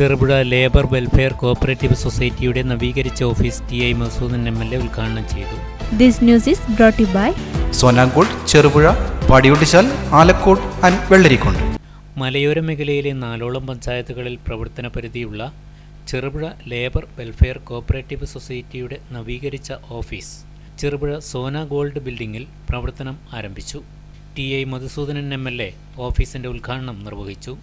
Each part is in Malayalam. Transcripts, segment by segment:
ചെറുപുഴ ലേബർ വെൽഫെയർ കോഓപ്പറേറ്റീവ് സൊസൈറ്റിയുടെ നവീകരിച്ച ഓഫീസ് ടി.ഐ. മധുസൂദൻ എം.എൽ.എ. ഉദ്ഘാടനം ചെയ്തു. This news is brought you by Sonankode, Cherupuzha, Padiyottuchal, Alakode and Vellarikundu. മലയോര മേഖലയിലെ 4ഓളം പഞ്ചായത്തുകളിൽ പ്രവർത്തന പരിധിയുള്ള ചെറുപുഴ ലേബർ വെൽഫെയർ കോഓപ്പറേറ്റീവ് സൊസൈറ്റിയുടെ നവീകരിച്ച ഓഫീസ് ചെറുപുഴ സോന ഗോൾഡ് ബിൽഡിംഗിൽ പ്രവർത്തനം ആരംഭിച്ചു. ടി.ഐ. മധുസൂദനൻ എം.എൽ.എ. ഓഫീസിന്റെ ഉദ്ഘാടനം നിർവഹിച്ചു.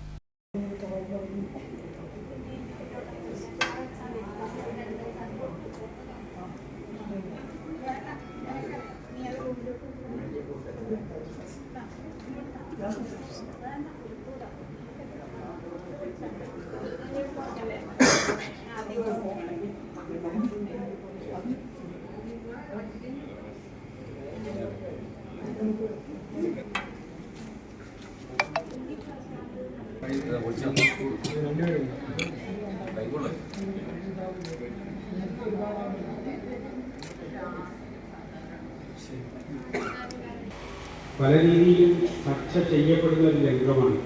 പല രീതിയിലും ചർച്ച ചെയ്യപ്പെടുന്ന ഒരു രംഗമാണ്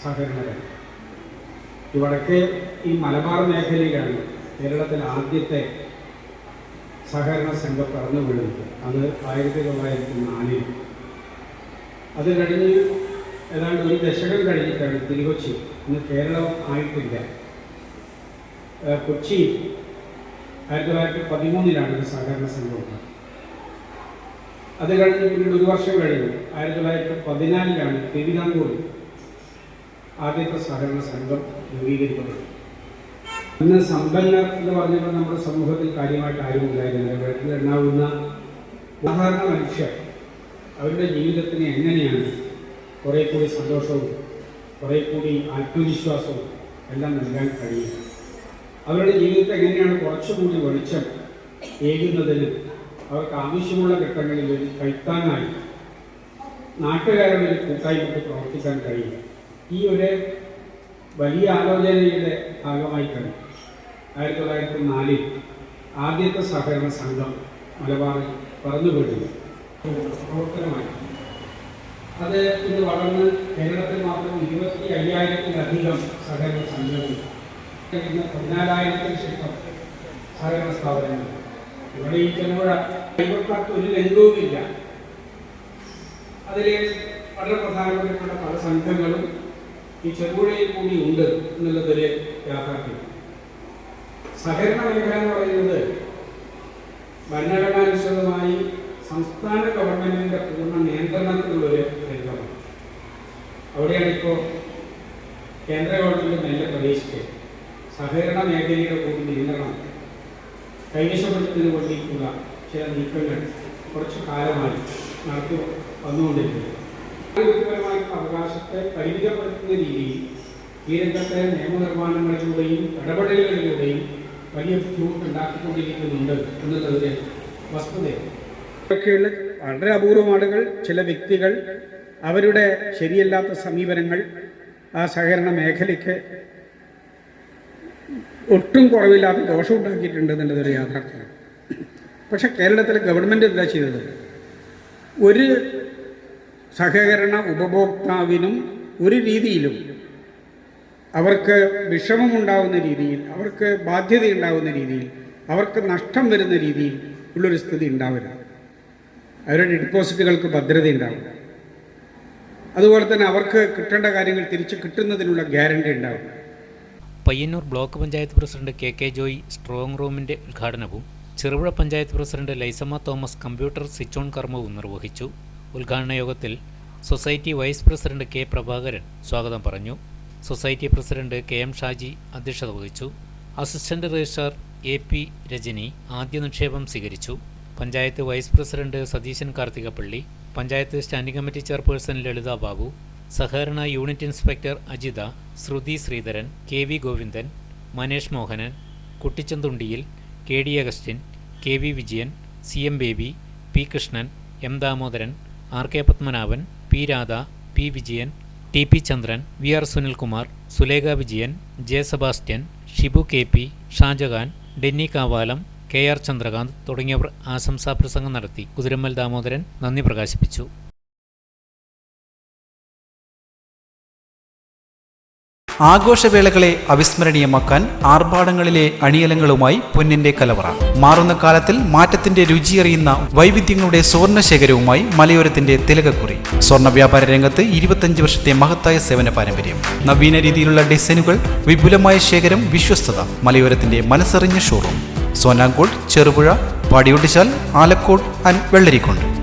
സഹകരണ രംഗം. വടക്കേ ഈ മലബാർ മേഖലയിലാണ് കേരളത്തിലെ ആദ്യത്തെ സഹകരണ സംഘം പിറന്നു വീഴുന്നത്. അത് 1904. അത് കഴിഞ്ഞ് ഏതാണ്ട് ഒരു ദശകം കഴിഞ്ഞിട്ടാണ് തിരുകൊച്ചി, ഇന്ന് കേരളം ആയിട്ടില്ല, കൊച്ചി 1913 ഒരു സഹകരണ സംഘം ഉണ്ടായത്. അത് കഴിഞ്ഞ് പിന്നീട് ഒരു വർഷം കഴിഞ്ഞു 1914 തിരുവിതാംകൂറിൽ ആദ്യത്തെ സഹകരണ സംഘം രൂപീകരിക്കപ്പെട്ടു. ഇന്ന് സമ്പന്നർ എന്ന് പറഞ്ഞപ്പോൾ നമ്മുടെ സമൂഹത്തിൽ കാര്യമായിട്ട് ആരുമില്ലായിരുന്നു. വീട്ടിൽ എണ്ണാവുന്ന സാധാരണ മനുഷ്യർ അവരുടെ ജീവിതത്തിന് എങ്ങനെയാണ് കുറേ കൂടി സന്തോഷവും കുറേ കൂടി ആത്മവിശ്വാസവും എല്ലാം നൽകാൻ കഴിയുക, അവരുടെ ജീവിതത്തെ എങ്ങനെയാണ് കുറച്ചുകൂടി വെളിച്ചം ഏകുന്നതിന് അവർക്ക് ആവശ്യമുള്ള ഘട്ടങ്ങളിൽ ഒരു കൈത്താങ്ങായി നാട്ടുകാരുടെ ഒരു കൂട്ടായ്മയ്ക്ക് പ്രവർത്തിക്കാൻ കഴിയും. ഈ ഒരു വലിയ ആലോചനയുടെ ഭാഗമായിട്ടാണ് 1904 ആദ്യത്തെ സഹകരണ സംഘം മലബാറിൽ പറന്നുപോയിരുന്നു പ്രവർത്തനമായി. അത് ഇന്ന് വളർന്ന് കേരളത്തിൽ മാത്രം 25,000-ലധികം സഹകരണ സംഘങ്ങൾ, ഇന്ന് 14,000-ന് ശേഷം സഹകരണ സ്ഥാപനങ്ങൾ. ഇവിടെ ഈ ചെറുപുഴ കൈകൊട്ടാത്ത ഒരു രംഗവുമില്ല. അതിൽ വളരെ പ്രധാനപ്പെട്ട പല സംഘങ്ങളും ഈ ചെറുപുഴയിൽ കൂടി ഉണ്ട് എന്നുള്ളതൊരു യാഥാർത്ഥ്യം. സഹകരണ മേഖല എന്ന് പറയുന്നത് ഭരണഘടനാനുസൃതമായി സംസ്ഥാന ഗവൺമെന്റിന്റെ പൂർണ്ണ നിയന്ത്രണത്തിലുള്ളൊരു രംഗമാണ്. അവിടെയാണ് ഇപ്പോൾ കേന്ദ്ര ഗവൺമെന്റ് മെല്ലെ പ്രവേശിച്ച് സഹകരണ മേഖലയുടെ കൂടി നിയന്ത്രണം കൈവശപ്പെടുത്തുന്നതിന് വേണ്ടിയിട്ടുള്ള ചില നീക്കങ്ങൾ കുറച്ചു കാലമായി നടത്തി വന്നുകൊണ്ടിരിക്കുന്നത്. വ്യക്തിപരമായിട്ടുള്ള അവകാശത്തെ പരിമിതപ്പെടുത്തുന്ന രീതിയിൽ ഈ രംഗത്തെ നിയമനിർമ്മാണങ്ങളിലൂടെയും ഇടപെടലുകളിലൂടെയും വലിയ ബുദ്ധിമുട്ട് ഉണ്ടാക്കിക്കൊണ്ടിരിക്കുന്നുണ്ട് എന്നുള്ളതിന്റെ വസ്തുതയാണ്. ഇതൊക്കെയുള്ള വളരെ അപൂർവം ആളുകൾ, ചില വ്യക്തികൾ, അവരുടെ ശരിയല്ലാത്ത സമീപനങ്ങൾ ആ സഹകരണ മേഖലയ്ക്ക് ഒട്ടും കുറവില്ലാതെ ദോഷമുണ്ടാക്കിയിട്ടുണ്ട് എന്നുള്ളതൊരു യാഥാർത്ഥ്യമാണ്. പക്ഷെ കേരളത്തിലെ ഗവൺമെൻറ് എന്താ ചെയ്തത്? ഒരു സഹകരണ ഉപഭോക്താവിനും ഒരു രീതിയിലും അവർക്ക് വിഷമമുണ്ടാകുന്ന രീതിയിൽ, അവർക്ക് ബാധ്യതയുണ്ടാകുന്ന രീതിയിൽ, അവർക്ക് നഷ്ടം വരുന്ന രീതിയിൽ ഉള്ളൊരു സ്ഥിതി ഉണ്ടാവരുത്. അവരുടെ ഡിപ്പോസിറ്റുകൾക്ക് ഭദ്രത ഉണ്ടാവും. അതുപോലെ തന്നെ അവർക്ക് കിട്ടേണ്ട കാര്യങ്ങൾ തിരിച്ച് കിട്ടുന്നതിനുള്ള ഗ്യാരണ്ടി ഉണ്ടാവും. Payyanur block panchayat president K Joy strong റൂമിന്റെ ഉദ്ഘാടനവും Cherupuzha panchayat president Lizamma Thomas computer switch on കർമ്മവും നിർവഹിച്ചു. ഉദ്ഘാടന യോഗത്തിൽ society vice president K Prabhakaran സ്വാഗതം പറഞ്ഞു. Society president K M. ഷാജി അധ്യക്ഷത വഹിച്ചു. Assistant registrar AP. രജനി ആദ്യ നിക്ഷേപം സ്വീകരിച്ചു. Panchayat vice president Satheesan Karthikappally, panchayat standing committee chairperson Lalitha Babu, സഹകരണ unit inspector Ajitha, Shruthi Sreedharan, KV. Govindan, Manesh Mohanan, കുട്ടിച്ചന്തുണ്ടിയിൽ, KD. Augustine, KV. Vijayan, CM. Baby, P. Krishnan, M. Damodaran, RK. Padmanabhan, P. Radha, P. Vijayan, TP. Chandran, VR. Sunilkumar, Sulekha Vijayan, J. Sebastian, Shibu KP., Shajahan, Denny Kavalam, KR. Chandrakanth തുടങ്ങിയവർ ആശംസാപ്രസംഗം നടത്തി. കുതിരമ്മൽ ദാമോദരൻ നന്ദി പ്രകാശിപ്പിച്ചു. ആഘോഷവേളകളെ അവിസ്മരണീയമാക്കാൻ ആർഭാടങ്ങളിലെ അണിയലങ്ങളുമായി പൊന്നിന്റെ കലവറ. മാറുന്ന കാലത്തിൽ മാറ്റത്തിന്റെ രുചിയറിയുന്ന വൈവിധ്യങ്ങളുടെ സുവർണശേഖരവുമായി മലയോരത്തിന്റെ തിലകക്കുറി. സ്വർണ്ണ വ്യാപാര രംഗത്ത് 25 വർഷത്തെ മഹത്തായ സേവന പാരമ്പര്യം. നവീന രീതിയിലുള്ള ഡിസൈനുകൾ, വിപുലമായ ശേഖരം, വിശ്വസ്തത. മലയോരത്തിന്റെ മനസ്സറിഞ്ഞ ഷോറൂം. സോനാങ്കോട്, ചെറുപുഴ, പാടിയൊട്ടിച്ചാൽ, ആലക്കോട് ആൻഡ് വെള്ളരിക്കുണ്ട്.